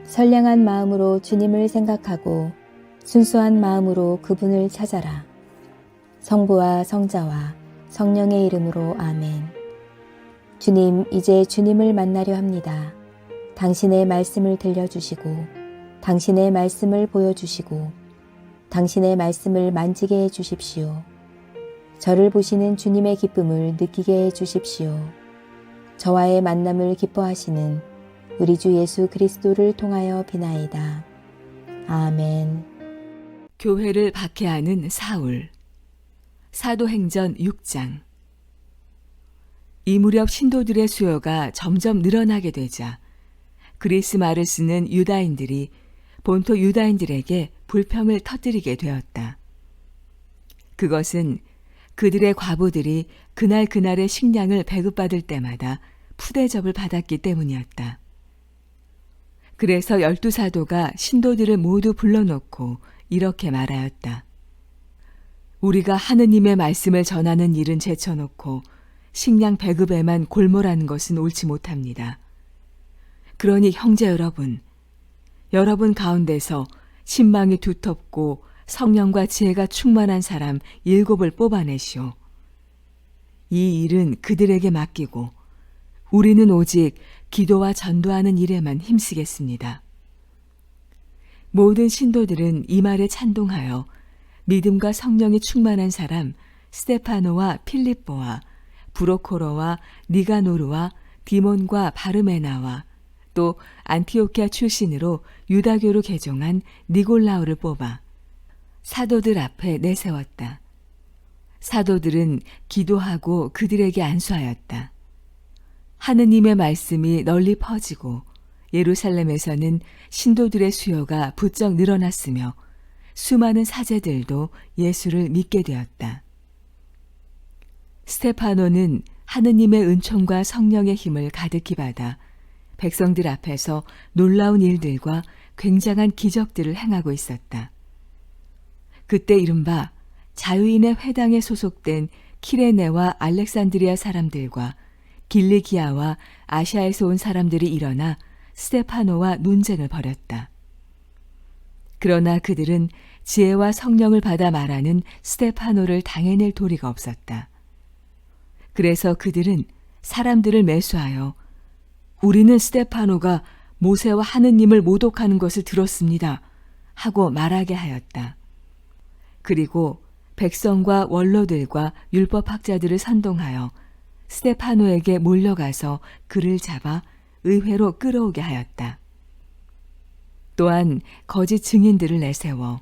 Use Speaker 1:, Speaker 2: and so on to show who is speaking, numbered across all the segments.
Speaker 1: 선량한 마음으로 주님을 생각하고 순수한 마음으로 그분을 찾아라. 성부와 성자와 성령의 이름으로 아멘. 주님, 이제 주님을 만나려 합니다. 당신의 말씀을 들려주시고 당신의 말씀을 보여주시고 당신의 말씀을 만지게 해주십시오. 저를 보시는 주님의 기쁨을 느끼게 해주십시오. 저와의 만남을 기뻐하시는 우리 주 예수 그리스도를 통하여 비나이다. 아멘.
Speaker 2: 교회를 박해하는 사울. 사도행전 6장. 이 무렵 신도들의 수요가 점점 늘어나게 되자 그리스 말을 쓰는 유다인들이 본토 유다인들에게 불평을 터뜨리게 되었다. 그것은 그들의 과부들이 그날의 식량을 배급받을 때마다 푸대접을 받았기 때문이었다. 그래서 12사도가 신도들을 모두 불러놓고 이렇게 말하였다. 우리가 하느님의 말씀을 전하는 일은 제쳐놓고 식량 배급에만 골몰하는 것은 옳지 못합니다. 그러니 형제 여러분 가운데서 신망이 두텁고 성령과 지혜가 충만한 사람 7을 뽑아내시오. 이 일은 그들에게 맡기고 우리는 오직 기도와 전도하는 일에만 힘쓰겠습니다. 모든 신도들은 이 말에 찬동하여 믿음과 성령이 충만한 사람 스데파노와 필립보와 브로코로와 니가노르와 디몬과 바르메나와 또 안티오키아 출신으로 유다교로 개종한 니골라오를 뽑아 사도들 앞에 내세웠다. 사도들은 기도하고 그들에게 안수하였다. 하느님의 말씀이 널리 퍼지고 예루살렘에서는 신도들의 수요가 부쩍 늘어났으며 수많은 사제들도 예수를 믿게 되었다. 스데파노는 하느님의 은총과 성령의 힘을 가득히 받아 백성들 앞에서 놀라운 일들과 굉장한 기적들을 행하고 있었다. 그때 이른바 자유인의 회당에 소속된 키레네와 알렉산드리아 사람들과 길리기아와 아시아에서 온 사람들이 일어나 스데파노와 논쟁을 벌였다. 그러나 그들은 지혜와 성령을 받아 말하는 스데파노를 당해낼 도리가 없었다. 그래서 그들은 사람들을 매수하여 우리는 스데파노가 모세와 하느님을 모독하는 것을 들었습니다 하고 말하게 하였다. 그리고 백성과 원로들과 율법학자들을 선동하여 스데파노에게 몰려가서 그를 잡아 의회로 끌어오게 하였다. 또한 거짓 증인들을 내세워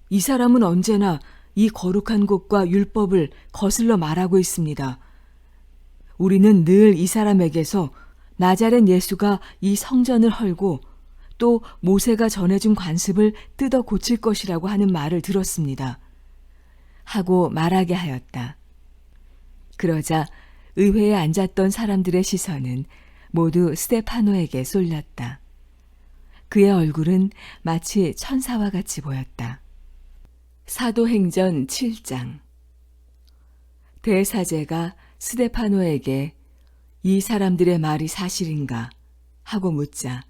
Speaker 2: 이 사람은 언제나 이 거룩한 곳과 율법을 거슬러 말하고 있습니다. 우리는 늘 이 사람에게서 나자렛 예수가 이 성전을 헐고 또 모세가 전해준 관습을 뜯어 고칠 것이라고 하는 말을 들었습니다. 하고 말하게 하였다. 그러자 의회에 앉았던 사람들의 시선은 모두 스데파노에게 쏠렸다. 그의 얼굴은 마치 천사와 같이 보였다. 사도행전 7장. 대사제가 스데파노에게 이 사람들의 말이 사실인가 하고 묻자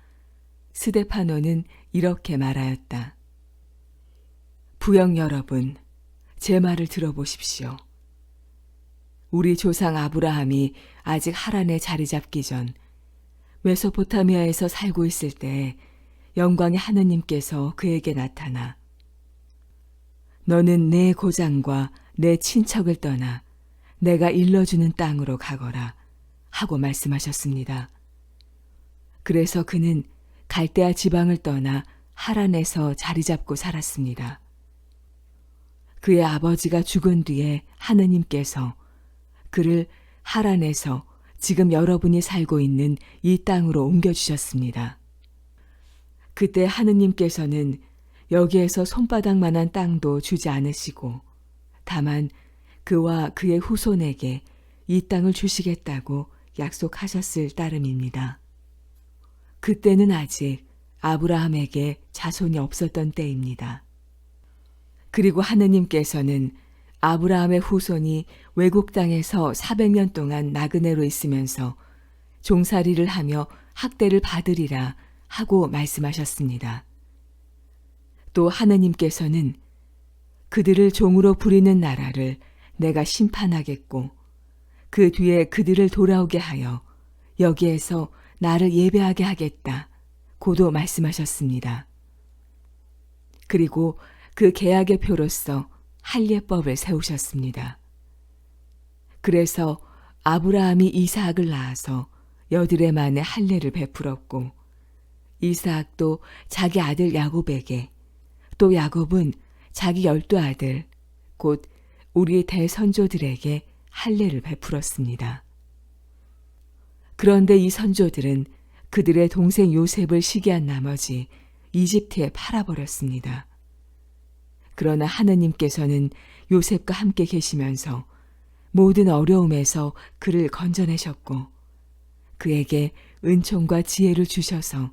Speaker 2: 스데파노는 이렇게 말하였다. 부영 여러분, 제 말을 들어보십시오. 우리 조상 아브라함이 아직 하란에 자리 잡기 전 메소포타미아에서 살고 있을 때 영광의 하느님께서 그에게 나타나 너는 내 고장과 내 친척을 떠나 내가 일러주는 땅으로 가거라 하고 말씀하셨습니다. 그래서 그는 갈대아 지방을 떠나 하란에서 자리 잡고 살았습니다. 그의 아버지가 죽은 뒤에 하느님께서 그를 하란에서 지금 여러분이 살고 있는 이 땅으로 옮겨주셨습니다. 그때 하느님께서는 여기에서 손바닥만한 땅도 주지 않으시고 다만 그와 그의 후손에게 이 땅을 주시겠다고 약속하셨을 따름입니다. 그때는 아직 아브라함에게 자손이 없었던 때입니다. 그리고 하느님께서는 아브라함의 후손이 외국 땅에서 400년 동안 나그네로 있으면서 종살이를 하며 학대를 받으리라 하고 말씀하셨습니다. 또 하느님께서는 그들을 종으로 부리는 나라를 내가 심판하겠고 그 뒤에 그들을 돌아오게 하여 여기에서 나를 예배하게 하겠다 고도 말씀하셨습니다. 그리고 그 계약의 표로서 할례법을 세우셨습니다. 그래서 아브라함이 이삭을 낳아서 여드레 만에 할례를 베풀었고 이삭도 자기 아들 야곱에게 또 야곱은 자기 12아들 곧 우리 대선조들에게 할례를 베풀었습니다. 그런데 이 선조들은 그들의 동생 요셉을 시기한 나머지 이집트에 팔아버렸습니다. 그러나 하느님께서는 요셉과 함께 계시면서 모든 어려움에서 그를 건져내셨고 그에게 은총과 지혜를 주셔서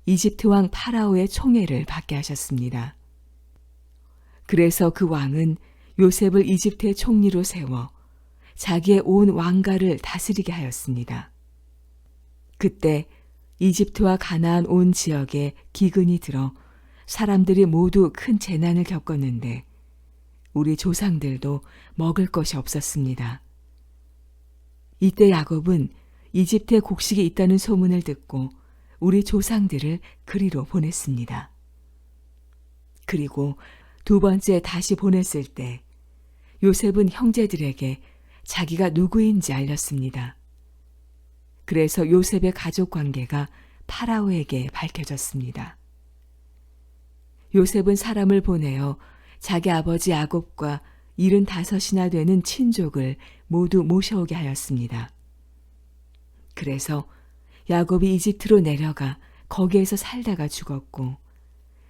Speaker 2: 이집트 왕 파라오의 총애를 받게 하셨습니다. 그래서 그 왕은 요셉을 이집트의 총리로 세워 자기의 온 왕가를 다스리게 하였습니다. 그때 이집트와 가나안 온 지역에 기근이 들어 사람들이 모두 큰 재난을 겪었는데 우리 조상들도 먹을 것이 없었습니다. 이때 야곱은 이집트에 곡식이 있다는 소문을 듣고 우리 조상들을 그리로 보냈습니다. 그리고 두 번째 다시 보냈을 때 요셉은 형제들에게 자기가 누구인지 알렸습니다. 그래서 요셉의 가족 관계가 파라오에게 밝혀졌습니다. 요셉은 사람을 보내어 자기 아버지 야곱과 75이나 되는 친족을 모두 모셔오게 하였습니다. 그래서 야곱이 이집트로 내려가 거기에서 살다가 죽었고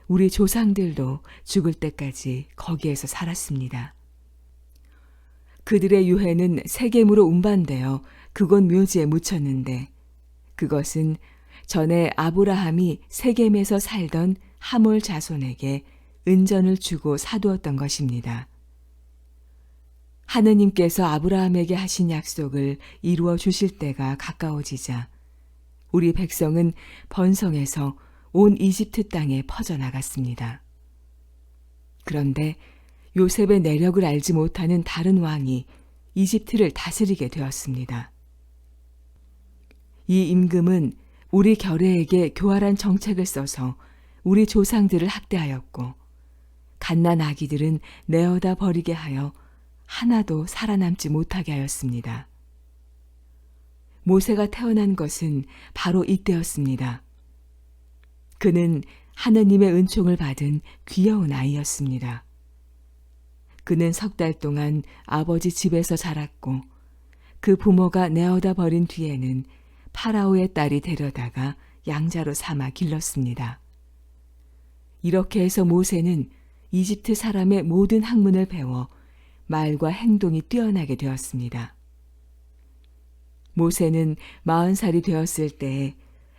Speaker 2: 우리 조상들도 죽을 때까지 거기에서 살았습니다. 그들의 유해는 세겜으로 운반되어 그곳 묘지에 묻혔는데 그것은 전에 아브라함이 세겜에서 살던 하몰 자손에게 은전을 주고 사두었던 것입니다. 하느님께서 아브라함에게 하신 약속을 이루어 주실 때가 가까워지자 우리 백성은 번성해서 온 이집트 땅에 퍼져나갔습니다. 그런데 요셉의 내력을 알지 못하는 다른 왕이 이집트를 다스리게 되었습니다. 이 임금은 우리 결례에게 교활한 정책을 써서 우리 조상들을 학대하였고 갓난 아기들은 내어다 버리게 하여 하나도 살아남지 못하게 하였습니다. 모세가 태어난 것은 바로 이때였습니다. 그는 하느님의 은총을 받은 귀여운 아이였습니다. 그는 3달 동안 아버지 집에서 자랐고 그 부모가 내어다 버린 뒤에는 파라오의 딸이 데려다가 양자로 삼아 길렀습니다. 이렇게 해서 모세는 이집트 사람의 모든 학문을 배워 말과 행동이 뛰어나게 되었습니다. 모세는 40살이 되었을 때에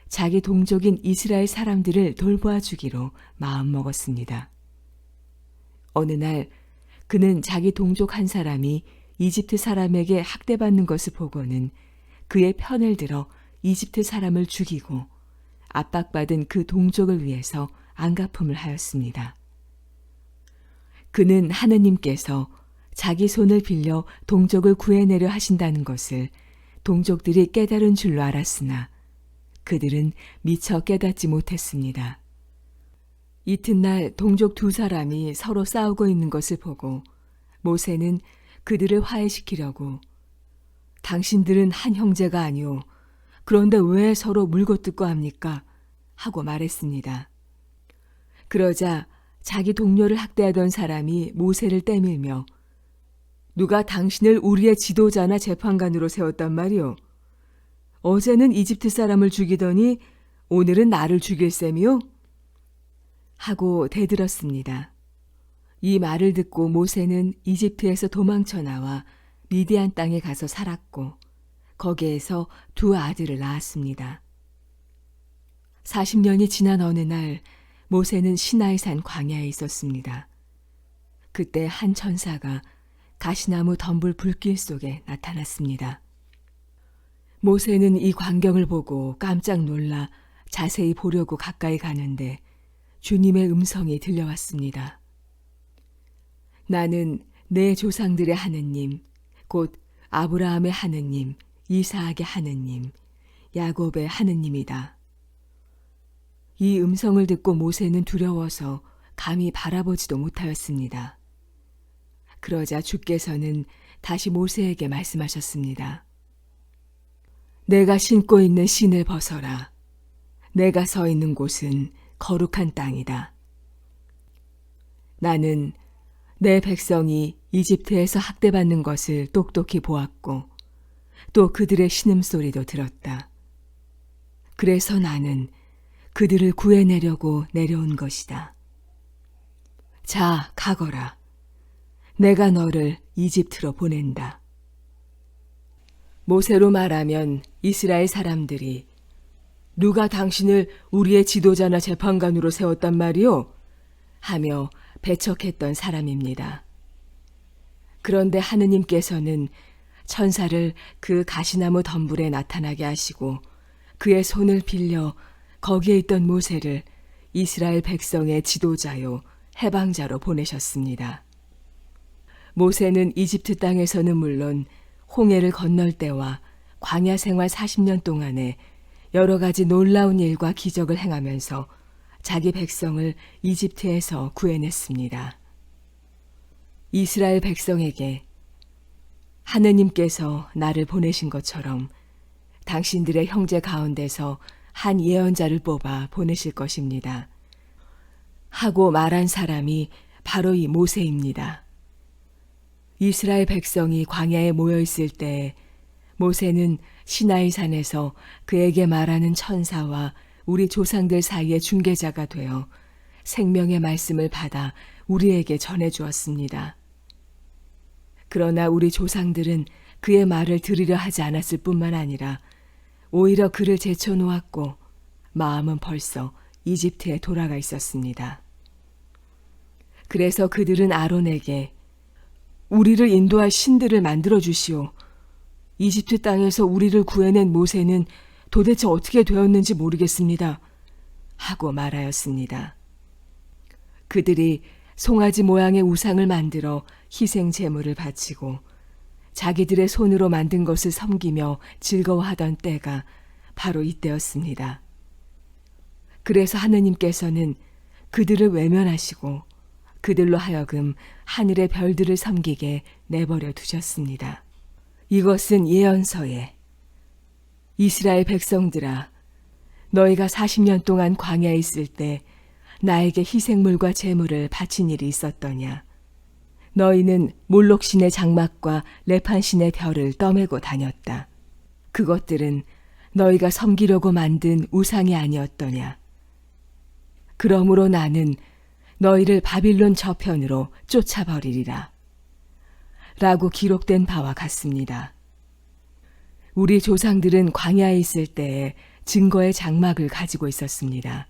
Speaker 2: 자기 동족인 이스라엘 사람들을 돌보아 주기로 마음먹었습니다. 어느 날 그는 자기 동족 한 사람이 이집트 사람에게 학대받는 것을 보고는 그의 편을 들어 이집트 사람을 죽이고 압박받은 그 동족을 위해서 안갚음을 하였습니다. 그는 하느님께서 자기 손을 빌려 동족을 구해내려 하신다는 것을 동족들이 깨달은 줄로 알았으나 그들은 미처 깨닫지 못했습니다. 이튿날 동족 2사람이 서로 싸우고 있는 것을 보고 모세는 그들을 화해시키려고 당신들은 한 형제가 아니오. 그런데 왜 서로 물고 뜯고 합니까? 하고 말했습니다. 그러자 자기 동료를 학대하던 사람이 모세를 떠밀며 누가 당신을 우리의 지도자나 재판관으로 세웠단 말이오. 어제는 이집트 사람을 죽이더니 오늘은 나를 죽일 셈이오? 하고 대들었습니다. 이 말을 듣고 모세는 이집트에서 도망쳐 나와 미디안 땅에 가서 살았고 거기에서 2 아들을 낳았습니다. 40년이 지난 어느 날 모세는 시나이산 광야에 있었습니다. 그때 한 천사가 가시나무 덤불 불길 속에 나타났습니다. 모세는 이 광경을 보고 깜짝 놀라 자세히 보려고 가까이 가는데 주님의 음성이 들려왔습니다. 나는 내 조상들의 하느님, 곧 아브라함의 하느님, 이사학의 하느님, 야곱의 하느님이다. 이 음성을 듣고 모세는 두려워서 감히 바라보지도 못하였습니다. 그러자 주께서는 다시 모세에게 말씀하셨습니다. 내가 신고 있는 신을 벗어라. 내가 서 있는 곳은 거룩한 땅이다. 나는 내 백성이 이집트에서 학대받는 것을 똑똑히 보았고 또 그들의 신음소리도 들었다. 그래서 나는 그들을 구해내려고 내려온 것이다. 자, 가거라. 내가 너를 이집트로 보낸다. 모세로 말하면 이스라엘 사람들이 누가 당신을 우리의 지도자나 재판관으로 세웠단 말이오? 하며 배척했던 사람입니다. 그런데 하느님께서는 천사를 그 가시나무 덤불에 나타나게 하시고 그의 손을 빌려 거기에 있던 모세를 이스라엘 백성의 지도자요 해방자로 보내셨습니다. 모세는 이집트 땅에서는 물론 홍해를 건널 때와 광야 생활 40년 동안에 여러 가지 놀라운 일과 기적을 행하면서 자기 백성을 이집트에서 구해냈습니다. 이스라엘 백성에게 하느님께서 나를 보내신 것처럼 당신들의 형제 가운데서 한 예언자를 뽑아 보내실 것입니다. 하고 말한 사람이 바로 이 모세입니다. 이스라엘 백성이 광야에 모여 있을 때 모세는 시나이 산에서 그에게 말하는 천사와 우리 조상들 사이의 중개자가 되어 생명의 말씀을 받아 우리에게 전해주었습니다. 그러나 우리 조상들은 그의 말을 들으려 하지 않았을 뿐만 아니라 오히려 그를 제쳐놓았고 마음은 벌써 이집트에 돌아가 있었습니다. 그래서 그들은 아론에게 우리를 인도할 신들을 만들어 주시오. 이집트 땅에서 우리를 구해낸 모세는 도대체 어떻게 되었는지 모르겠습니다. 하고 말하였습니다. 그들이 송아지 모양의 우상을 만들어 희생 제물을 바치고 자기들의 손으로 만든 것을 섬기며 즐거워하던 때가 바로 이때였습니다. 그래서 하느님께서는 그들을 외면하시고 그들로 하여금 하늘의 별들을 섬기게 내버려 두셨습니다. 이것은 예언서에 이스라엘 백성들아, 너희가 40년 동안 광야에 있을 때 나에게 희생물과 제물을 바친 일이 있었더냐. 너희는 몰록신의 장막과 레판신의 별을 떠매고 다녔다. 그것들은 너희가 섬기려고 만든 우상이 아니었더냐. 그러므로 나는 너희를 바빌론 저편으로 쫓아버리리라. 라고 기록된 바와 같습니다. 우리 조상들은 광야에 있을 때에 증거의 장막을 가지고 있었습니다.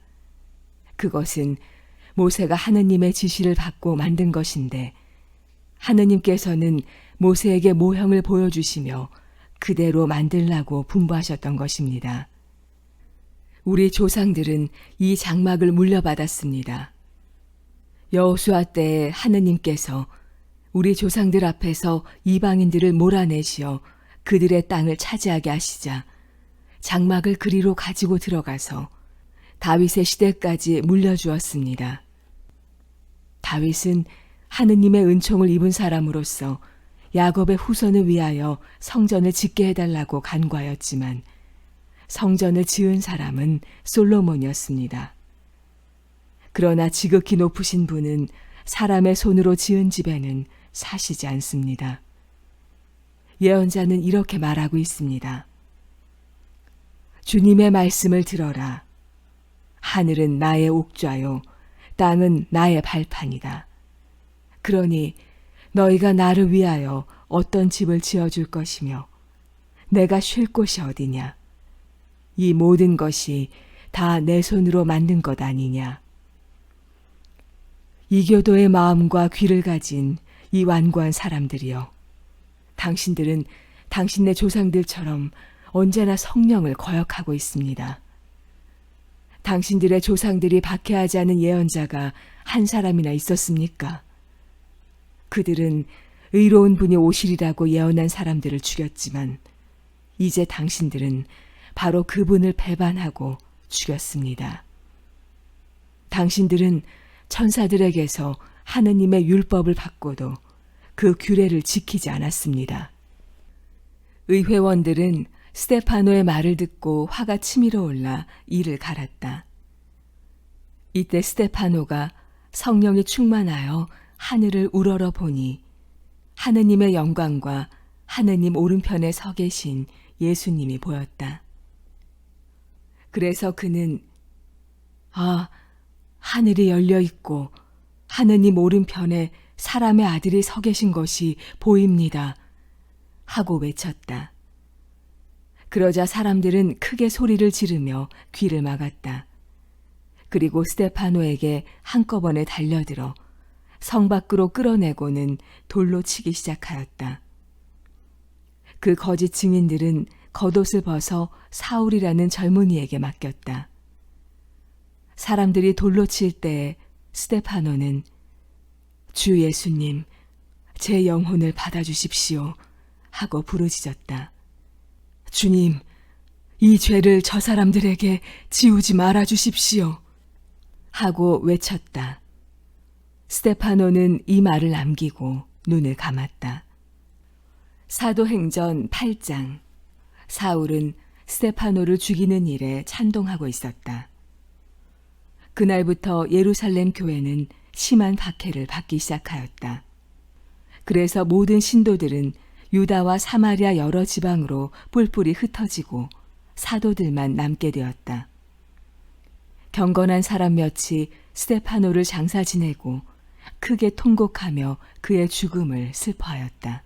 Speaker 2: 그것은 모세가 하느님의 지시를 받고 만든 것인데 하느님께서는 모세에게 모형을 보여주시며 그대로 만들라고 분부하셨던 것입니다. 우리 조상들은 이 장막을 물려받았습니다. 여호수아 때에 하느님께서 우리 조상들 앞에서 이방인들을 몰아내시어 그들의 땅을 차지하게 하시자 장막을 그리로 가지고 들어가서 다윗의 시대까지 물려주었습니다. 다윗은 하느님의 은총을 입은 사람으로서 야곱의 후손을 위하여 성전을 짓게 해달라고 간구하였지만 성전을 지은 사람은 솔로몬이었습니다. 그러나 지극히 높으신 분은 사람의 손으로 지은 집에는 사시지 않습니다. 예언자는 이렇게 말하고 있습니다. 주님의 말씀을 들어라. 하늘은 나의 옥좌요, 땅은 나의 발판이다. 그러니 너희가 나를 위하여 어떤 집을 지어줄 것이며 내가 쉴 곳이 어디냐? 이 모든 것이 다 내 손으로 만든 것 아니냐? 이교도의 마음과 귀를 가진 이 완고한 사람들이여, 당신들은 당신네 조상들처럼 언제나 성령을 거역하고 있습니다. 당신들의 조상들이 박해하지 않은 예언자가 한 사람이나 있었습니까? 그들은 의로운 분이 오시리라고 예언한 사람들을 죽였지만 이제 당신들은 바로 그분을 배반하고 죽였습니다. 당신들은 천사들에게서 하느님의 율법을 받고도 그 규례를 지키지 않았습니다. 의회원들은 스데파노의 말을 듣고 화가 치밀어 올라 이를 갈았다. 이때 스데파노가 성령이 충만하여 하늘을 우러러 보니 하느님의 영광과 하느님 오른편에 서 계신 예수님이 보였다. 그래서 그는 하늘이 열려 있고 하느님 오른편에 사람의 아들이 서 계신 것이 보입니다. 하고 외쳤다. 그러자 사람들은 크게 소리를 지르며 귀를 막았다. 그리고 스데파노에게 한꺼번에 달려들어 성 밖으로 끌어내고는 돌로 치기 시작하였다. 그 거짓 증인들은 겉옷을 벗어 사울이라는 젊은이에게 맡겼다. 사람들이 돌로 칠 때에 스데파노는 주 예수님, 제 영혼을 받아주십시오 하고 부르짖었다. 주님, 이 죄를 저 사람들에게 지우지 말아 주십시오 하고 외쳤다. 스데파노는 이 말을 남기고 눈을 감았다. 사도행전 8장. 사울은 스데파노를 죽이는 일에 찬동하고 있었다. 그날부터 예루살렘 교회는 심한 박해를 받기 시작하였다. 그래서 모든 신도들은 유다와 사마리아 여러 지방으로 뿔뿔이 흩어지고 사도들만 남게 되었다. 경건한 사람 몇이 스데파노를 장사 지내고 크게 통곡하며 그의 죽음을 슬퍼하였다.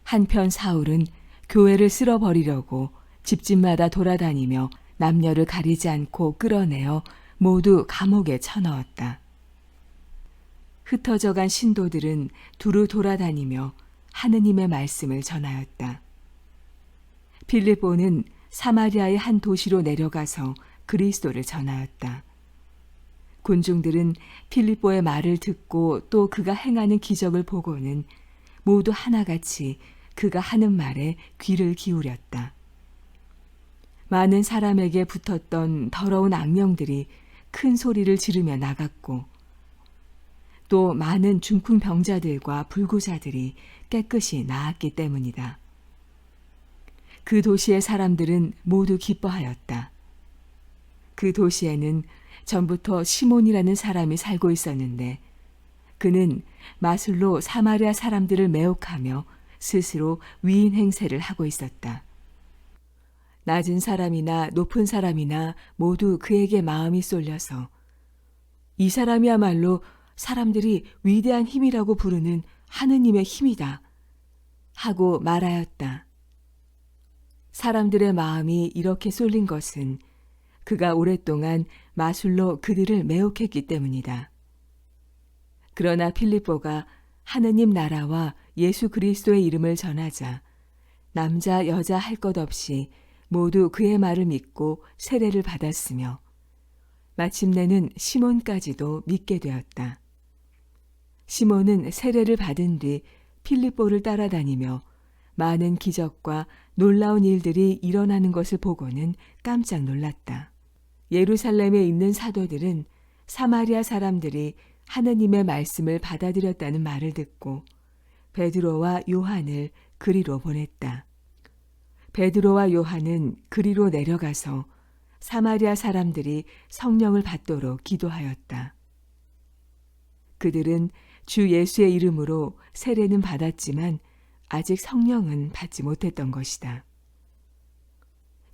Speaker 2: 한편 사울은 교회를 쓸어버리려고 집집마다 돌아다니며 남녀를 가리지 않고 끌어내어 모두 감옥에 쳐넣었다. 흩어져간 신도들은 두루 돌아다니며 하느님의 말씀을 전하였다. 빌립보는 사마리아의 한 도시로 내려가서 그리스도를 전하였다. 군중들은 빌립보의 말을 듣고 또 그가 행하는 기적을 보고는 모두 하나같이 그가 하는 말에 귀를 기울였다. 많은 사람에게 붙었던 더러운 악령들이 큰 소리를 지르며 나갔고 또 많은 중풍병자들과 불구자들이 깨끗이 나았기 때문이다. 그 도시의 사람들은 모두 기뻐하였다. 그 도시에는 전부터 시몬이라는 사람이 살고 있었는데 그는 마술로 사마리아 사람들을 매혹하며 스스로 위인 행세를 하고 있었다. 낮은 사람이나 높은 사람이나 모두 그에게 마음이 쏠려서 이 사람이야말로 사람들이 위대한 힘이라고 부르는 하느님의 힘이다 하고 말하였다. 사람들의 마음이 이렇게 쏠린 것은 그가 오랫동안 마술로 그들을 매혹했기 때문이다. 그러나 필립보가 하느님 나라와 예수 그리스도의 이름을 전하자 남자 여자 할 것 없이 모두 그의 말을 믿고 세례를 받았으며 마침내는 시몬까지도 믿게 되었다. 시몬은 세례를 받은 뒤 필립보를 따라다니며 많은 기적과 놀라운 일들이 일어나는 것을 보고는 깜짝 놀랐다. 예루살렘에 있는 사도들은 사마리아 사람들이 하느님의 말씀을 받아들였다는 말을 듣고 베드로와 요한을 그리로 보냈다. 베드로와 요한은 그리로 내려가서 사마리아 사람들이 성령을 받도록 기도하였다. 그들은 주 예수의 이름으로 세례는 받았지만 아직 성령은 받지 못했던 것이다.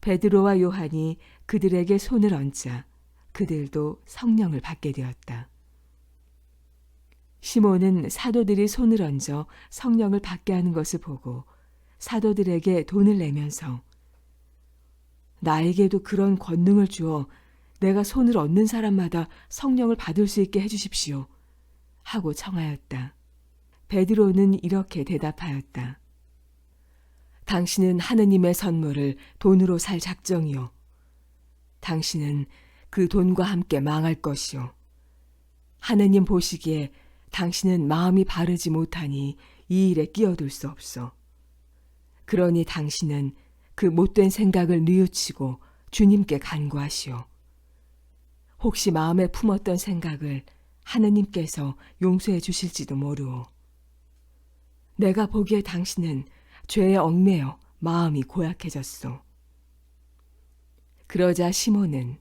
Speaker 2: 베드로와 요한이 그들에게 손을 얹자 그들도 성령을 받게 되었다. 시몬은 사도들이 손을 얹어 성령을 받게 하는 것을 보고 사도들에게 돈을 내면서 나에게도 그런 권능을 주어 내가 손을 얹는 사람마다 성령을 받을 수 있게 해주십시오 하고 청하였다. 베드로는 이렇게 대답하였다. 당신은 하느님의 선물을 돈으로 살 작정이요. 당신은 그 돈과 함께 망할 것이요. 하느님 보시기에 당신은 마음이 바르지 못하니 이 일에 끼어들 수 없어. 그러니 당신은 그 못된 생각을 뉘우치고 주님께 간구하시오. 혹시 마음에 품었던 생각을 하느님께서 용서해 주실지도 모르오. 내가 보기에 당신은 죄에 얽매여 마음이 고약해졌소. 그러자 시몬은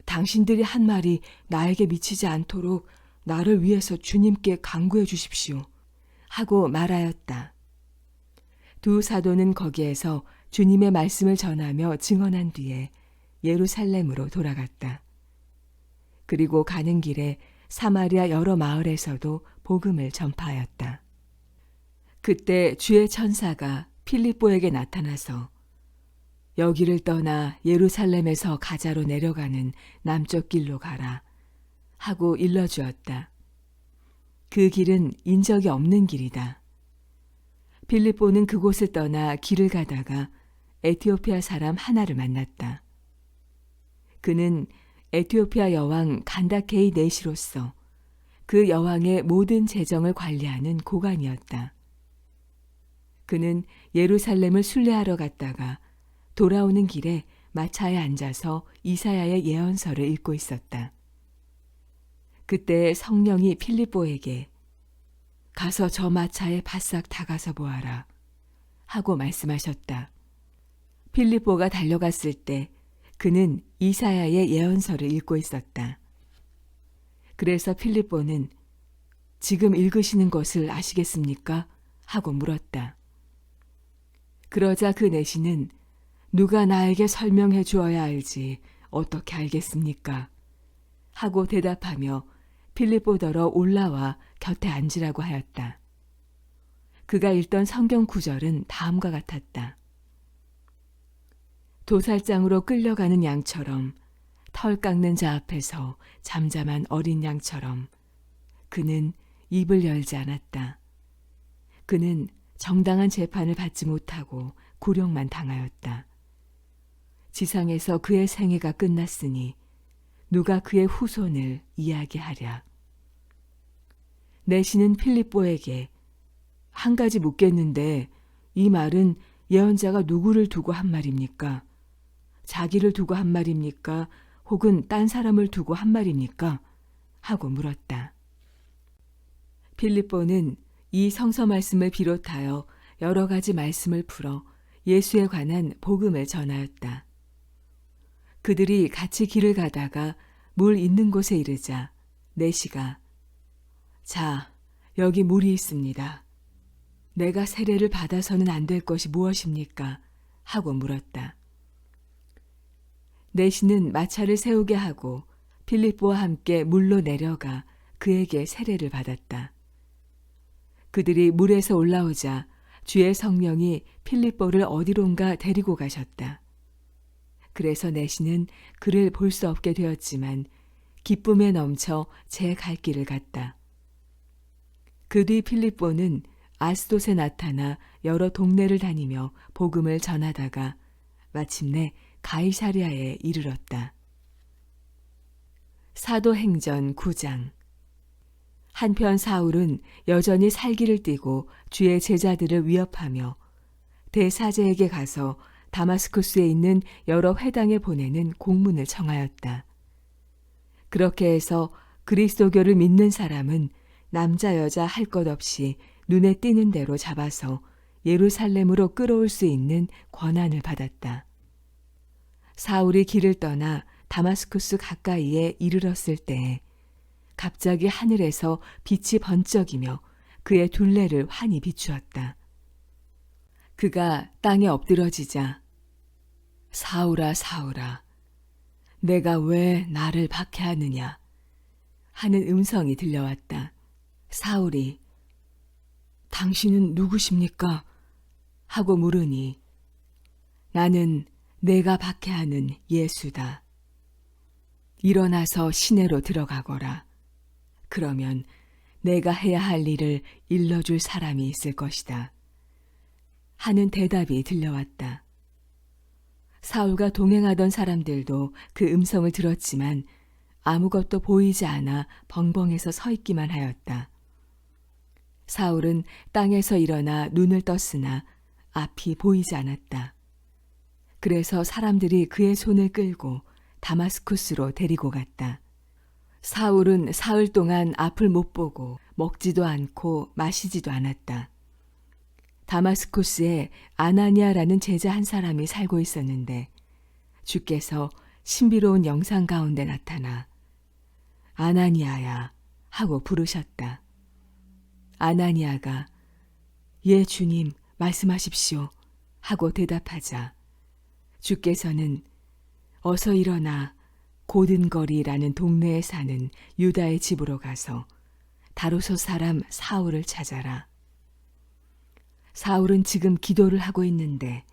Speaker 2: 당신들이 한 말이 나에게 미치지 않도록 나를 위해서 주님께 간구해 주십시오. 하고 말하였다. 두 사도는 거기에서 주님의 말씀을 전하며 증언한 뒤에 예루살렘으로 돌아갔다. 그리고 가는 길에 사마리아 여러 마을에서도 복음을 전파하였다. 그때 주의 천사가 필립보에게 나타나서 여기를 떠나 예루살렘에서 가자로 내려가는 남쪽 길로 가라 하고 일러주었다. 그 길은 인적이 없는 길이다. 필립보는 그곳을 떠나 길을 가다가 에티오피아 사람 하나를 만났다. 그는 에티오피아 여왕 간다케이 네시로서 그 여왕의 모든 재정을 관리하는 고관이었다. 그는 예루살렘을 순례하러 갔다가 돌아오는 길에 마차에 앉아서 이사야의 예언서를 읽고 있었다. 그때 성령이 필립보에게 가서 저 마차에 바싹 다가서 보아라 하고 말씀하셨다. 필립보가 달려갔을 때 그는 이사야의 예언서를 읽고 있었다. 그래서 필립보는 지금 읽으시는 것을 아시겠습니까? 하고 물었다. 그러자 그 내시는 누가 나에게 설명해 주어야 알지 어떻게 알겠습니까? 하고 대답하며 필립보더러 올라와 곁에 앉으라고 하였다. 그가 읽던 성경 구절은 다음과 같았다. 도살장으로 끌려가는 양처럼 털 깎는 자 앞에서 잠잠한 어린 양처럼 그는 입을 열지 않았다. 그는 정당한 재판을 받지 못하고 굴욕만 당하였다. 지상에서 그의 생애가 끝났으니 누가 그의 후손을 이야기하랴. 내시는 필립보에게 한 가지 묻겠는데 이 말은 예언자가 누구를 두고 한 말입니까? 자기를 두고 한 말입니까? 혹은 딴 사람을 두고 한 말입니까? 하고 물었다. 필립보는 이 성서 말씀을 비롯하여 여러 가지 말씀을 풀어 예수에 관한 복음을 전하였다. 그들이 같이 길을 가다가 물 있는 곳에 이르자 내시가 자, 여기 물이 있습니다. 내가 세례를 받아서는 안 될 것이 무엇입니까? 하고 물었다. 내시는 마차를 세우게 하고 필립보와 함께 물로 내려가 그에게 세례를 받았다. 그들이 물에서 올라오자 주의 성령이 필립보를 어디론가 데리고 가셨다. 그래서 내시는 그를 볼 수 없게 되었지만 기쁨에 넘쳐 제 갈 길을 갔다. 그 뒤 필립보는 아스돗에 나타나 여러 동네를 다니며 복음을 전하다가 마침내 가이사랴에 이르렀다. 사도행전 9장. 한편 사울은 여전히 살기를 띠고 주의 제자들을 위협하며 대사제에게 가서 다마스쿠스에 있는 여러 회당에 보내는 공문을 청하였다. 그렇게 해서 그리스도교를 믿는 사람은 남자 여자 할 것 없이 눈에 띄는 대로 잡아서 예루살렘으로 끌어올 수 있는 권한을 받았다. 사울이 길을 떠나 다마스쿠스 가까이에 이르렀을 때에 갑자기 하늘에서 빛이 번쩍이며 그의 둘레를 환히 비추었다. 그가 땅에 엎드러지자 사울아 사울아 내가 왜 나를 박해하느냐 하는 음성이 들려왔다. 사울이 당신은 누구십니까? 하고 물으니 나는 내가 박해하는 예수다. 일어나서 시내로 들어가거라. 그러면 내가 해야 할 일을 일러줄 사람이 있을 것이다. 하는 대답이 들려왔다. 사울과 동행하던 사람들도 그 음성을 들었지만 아무것도 보이지 않아 벙벙해서 서 있기만 하였다. 사울은 땅에서 일어나 눈을 떴으나 앞이 보이지 않았다. 그래서 사람들이 그의 손을 끌고 다마스쿠스로 데리고 갔다. 사울은 사흘 동안 앞을 못 보고 먹지도 않고 마시지도 않았다. 다마스쿠스에 아나니아라는 제자 한 사람이 살고 있었는데 주께서 신비로운 영상 가운데 나타나 아나니아야 하고 부르셨다. 아나니아가 예 주님 말씀하십시오 하고 대답하자 주께서는 어서 일어나 고든거리라는 동네에 사는 유다의 집으로 가서 다루소 사람 사울을 찾아라. 사울은 지금 기도를 하고 있는데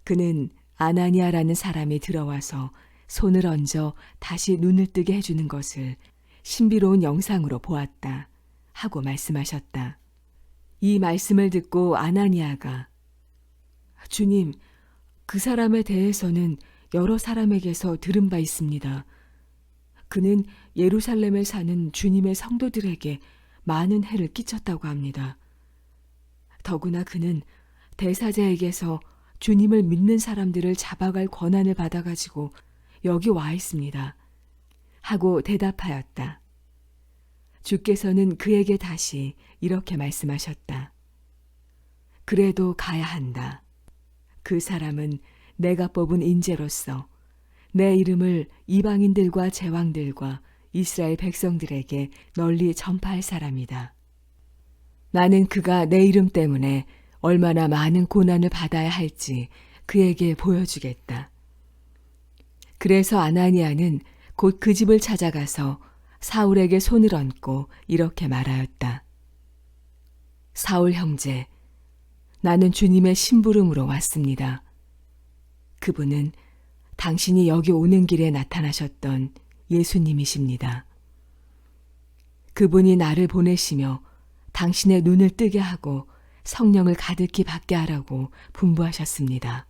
Speaker 2: 그는 아나니아라는 사람이 들어와서 손을 얹어 다시 눈을 뜨게 해주는 것을 신비로운 영상으로 보았다 하고 말씀하셨다. 이 말씀을 듣고 아나니아가 주님, 그 사람에 대해서는 여러 사람에게서 들은 바 있습니다. 그는 예루살렘에 사는 주님의 성도들에게 많은 해를 끼쳤다고 합니다. 더구나 그는 대사자에게서 주님을 믿는 사람들을 잡아갈 권한을 받아가지고 여기 와 있습니다. 하고 대답하였다. 주께서는 그에게 다시 이렇게 말씀하셨다. 그래도 가야 한다. 그 사람은 내가 뽑은 인재로서 내 이름을 이방인들과 제왕들과 이스라엘 백성들에게 널리 전파할 사람이다. 나는 그가 내 이름 때문에 얼마나 많은 고난을 받아야 할지 그에게 보여주겠다. 그래서 아나니아는 곧 그 집을 찾아가서 사울에게 손을 얹고 이렇게 말하였다. 사울 형제, 나는 주님의 심부름으로 왔습니다. 그분은 당신이 여기 오는 길에 나타나셨던 예수님이십니다. 그분이 나를 보내시며 당신의 눈을 뜨게 하고 성령을 가득히 받게 하라고 분부하셨습니다.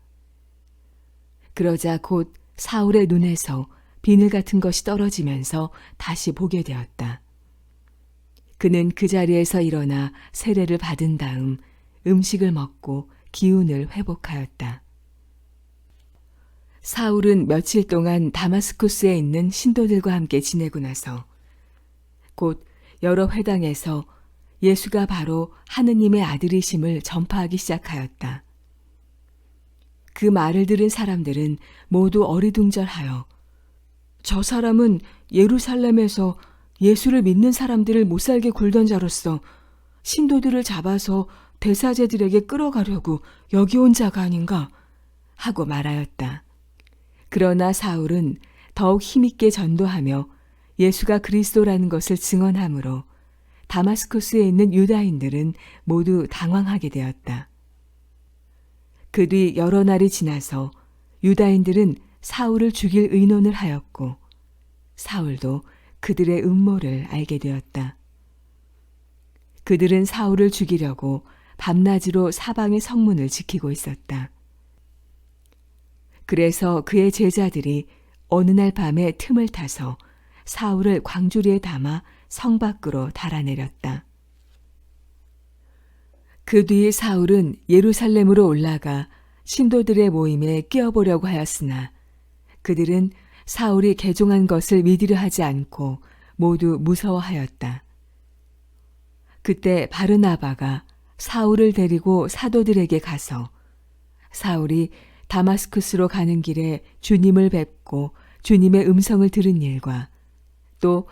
Speaker 2: 그러자 곧 사울의 눈에서 비늘 같은 것이 떨어지면서 다시 보게 되었다. 그는 그 자리에서 일어나 세례를 받은 다음 음식을 먹고 기운을 회복하였다. 사울은 며칠 동안 다마스쿠스에 있는 신도들과 함께 지내고 나서 곧 여러 회당에서 예수가 바로 하느님의 아들이심을 전파하기 시작하였다. 그 말을 들은 사람들은 모두 어리둥절하여 저 사람은 예루살렘에서 예수를 믿는 사람들을 못살게 굴던 자로서 신도들을 잡아서 대사제들에게 끌어가려고 여기 온 자가 아닌가 하고 말하였다. 그러나 사울은 더욱 힘있게 전도하며 예수가 그리스도라는 것을 증언하므로 다마스쿠스에 있는 유다인들은 모두 당황하게 되었다. 그 뒤 여러 날이 지나서 유다인들은 사울을 죽일 의논을 하였고 사울도 그들의 음모를 알게 되었다. 그들은 사울을 죽이려고 밤낮으로 사방의 성문을 지키고 있었다. 그래서 그의 제자들이 어느 날 밤에 틈을 타서 사울을 광주리에 담아 성 밖으로 달아내렸다. 그 뒤 사울은 예루살렘으로 올라가 신도들의 모임에 끼어보려고 하였으나 그들은 사울이 개종한 것을 믿으려 하지 않고 모두 무서워하였다. 그때 바르나바가 사울을 데리고 사도들에게 가서 사울이 다마스쿠스로 가는 길에 주님을 뵙고 주님의 음성을 들은 일과 또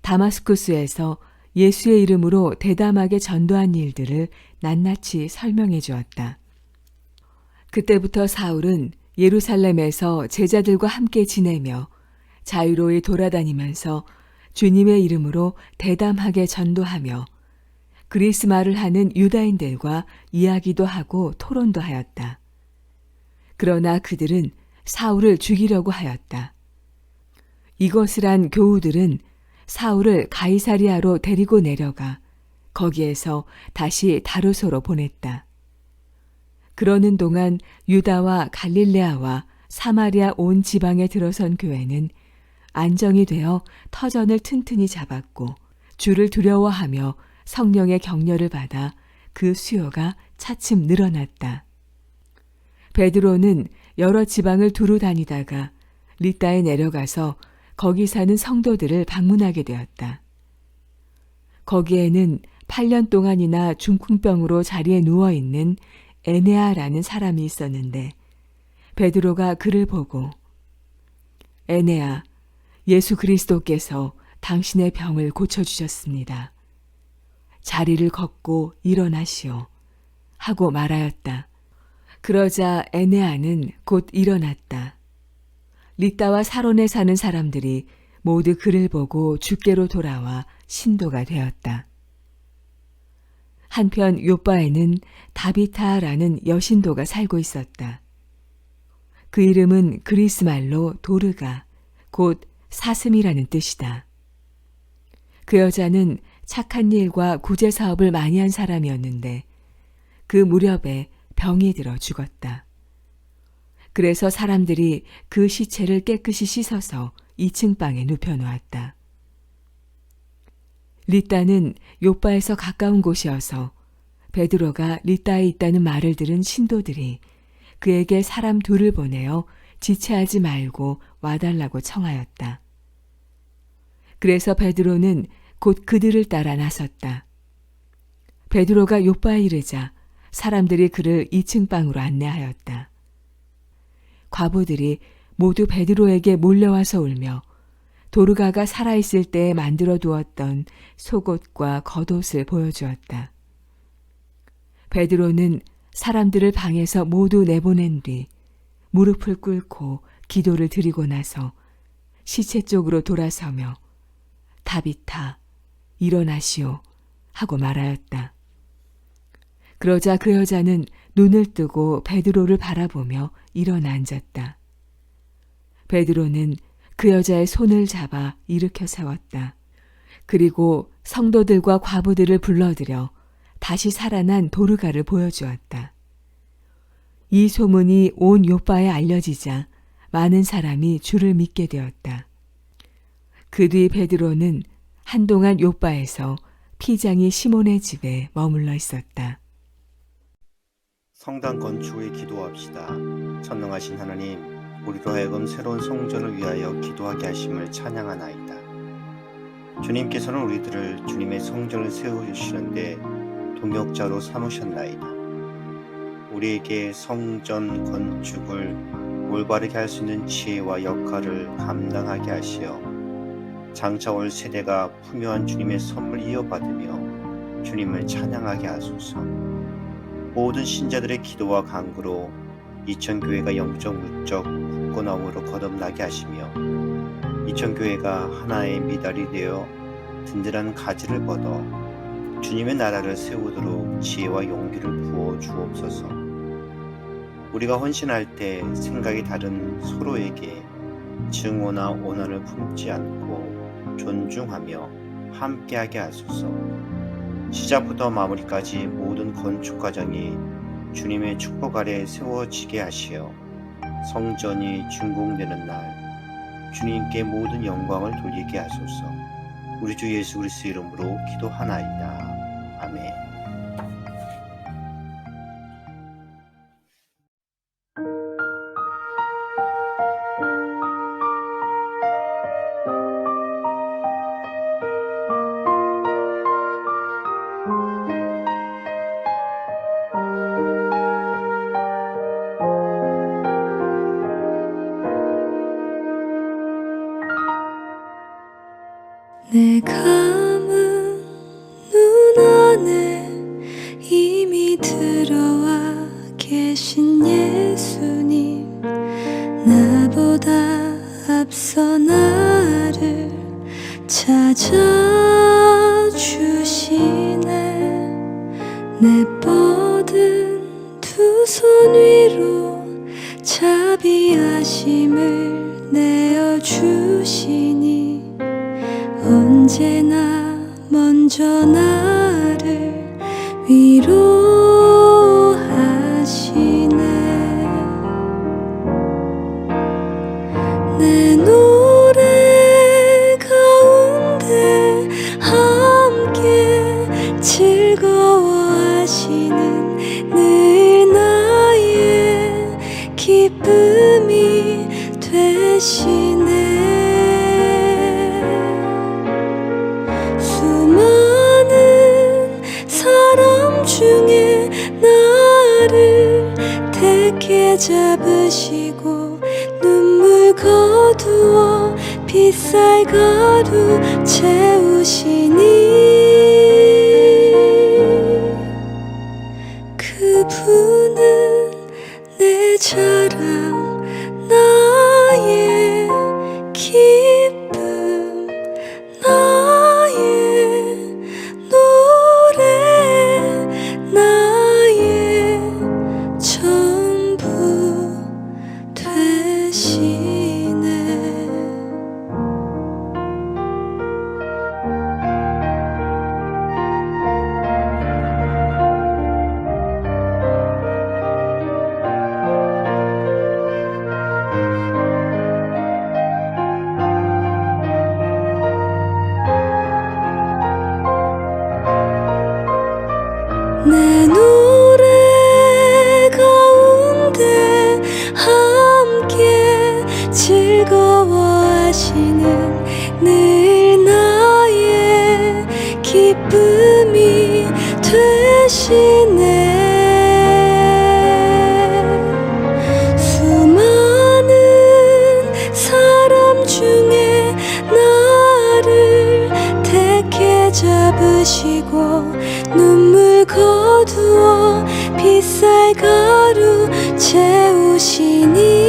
Speaker 2: 다마스쿠스에서 예수의 이름으로 대담하게 전도한 일들을 낱낱이 설명해 주었다. 그때부터 사울은 예루살렘에서 제자들과 함께 지내며 자유로이 돌아다니면서 주님의 이름으로 대담하게 전도하며 그리스 말을 하는 유다인들과 이야기도 하고 토론도 하였다. 그러나 그들은 사울을 죽이려고 하였다. 이것을 한 교우들은 사울을 가이사리아로 데리고 내려가 거기에서 다시 다루소로 보냈다. 그러는 동안 유다와 갈릴레아와 사마리아 온 지방에 들어선 교회는 안정이 되어 터전을 튼튼히 잡았고 주를 두려워하며 성령의 격려를 받아 그 수요가 차츰 늘어났다. 베드로는 여러 지방을 두루 다니다가 리따에 내려가서 거기 사는 성도들을 방문하게 되었다. 거기에는 8년 동안이나 중풍병으로 자리에 누워있는 에네아라는 사람이 있었는데 베드로가 그를 보고 에네아, 예수 그리스도께서 당신의 병을 고쳐주셨습니다. 자리를 걷고 일어나시오 하고 말하였다. 그러자 에네아는 곧 일어났다. 리따와 사론에 사는 사람들이 모두 그를 보고 주께로 돌아와 신도가 되었다. 한편 요빠에는 다비타라는 여신도가 살고 있었다. 그 이름은 그리스 말로 도르가, 곧 사슴이라는 뜻이다. 그 여자는 착한 일과 구제 사업을 많이 한 사람이었는데 그 무렵에 병이 들어 죽었다. 그래서 사람들이 그 시체를 깨끗이 씻어서 2층 방에 눕혀놓았다. 리따는 요빠에서 가까운 곳이어서 베드로가 리따에 있다는 말을 들은 신도들이 그에게 사람 둘을 보내어 지체하지 말고 와달라고 청하였다. 그래서 베드로는 곧 그들을 따라 나섰다. 베드로가 요빠에 이르자 사람들이 그를 2층 방으로 안내하였다. 과부들이 모두 베드로에게 몰려와서 울며 도르가가 살아있을 때에 만들어 두었던 속옷과 겉옷을 보여주었다. 베드로는 사람들을 방에서 모두 내보낸 뒤 무릎을 꿇고 기도를 드리고 나서 시체 쪽으로 돌아서며 다비타, 일어나시오 하고 말하였다. 그러자 그 여자는 눈을 뜨고 베드로를 바라보며 일어나 앉았다. 베드로는 그 여자의 손을 잡아 일으켜 세웠다. 그리고 성도들과 과부들을 불러들여 다시 살아난 도르가를 보여주었다. 이 소문이 온 요빠에 알려지자 많은 사람이 주를 믿게 되었다. 그 뒤 베드로는 한동안 요빠에서 피장이 시몬의 집에 머물러 있었다.
Speaker 3: 성당 건축을 기도합시다. 전능하신 하나님, 우리로 하여금 새로운 성전을 위하여 기도하게 하심을 찬양하나이다. 주님께서는 우리들을 주님의 성전을 세우시는데 동역자로 삼으셨나이다. 우리에게 성전 건축을 올바르게 할 수 있는 지혜와 역할을 감당하게 하시어 장차 올 세대가 풍요한 주님의 선물 이어받으며 주님을 찬양하게 하소서. 모든 신자들의 기도와 간구로 이천교회가 영적 물적 굳건함으로 거듭나게 하시며 이천교회가 하나의 미달이 되어 든든한 가지를 뻗어 주님의 나라를 세우도록 지혜와 용기를 부어 주옵소서. 우리가 헌신할 때 생각이 다른 서로에게 증오나 오난을 품지 않고 존중하며 함께하게 하소서. 시작부터 마무리까지 모든 건축 과정이 주님의 축복 아래 세워지게 하시어 성전이 준공되는 날 주님께 모든 영광을 돌리게 하소서. 우리 주 예수 그리스도 이름으로 기도하나이다. 아멘.
Speaker 4: 내 감은 눈 안에 이미 들어와 계신 예수님, 나보다 앞서 나를 찾아주시네. 내 뻗은 두 손 위로 자비하심을 내어주시니 언제나 먼저 나를 위로하시네. 내 노래 가운데 함께 즐거워하시는 늘 나의 기쁨이 되시네. 수많은 사람 중에 나를 택해 잡으시고 눈물 거두어 빛살 가루 채우시니 그분은 내 자랑 나의 기쁨 나의 노래 나의 전부 되시네. 내 노래 가운데 함께 즐거워하시는 늘 나의 기쁨이 되시네. 수많은 사람 중에 나를 택해 잡으시고 눈물 거두어 빛살 가루 채우시니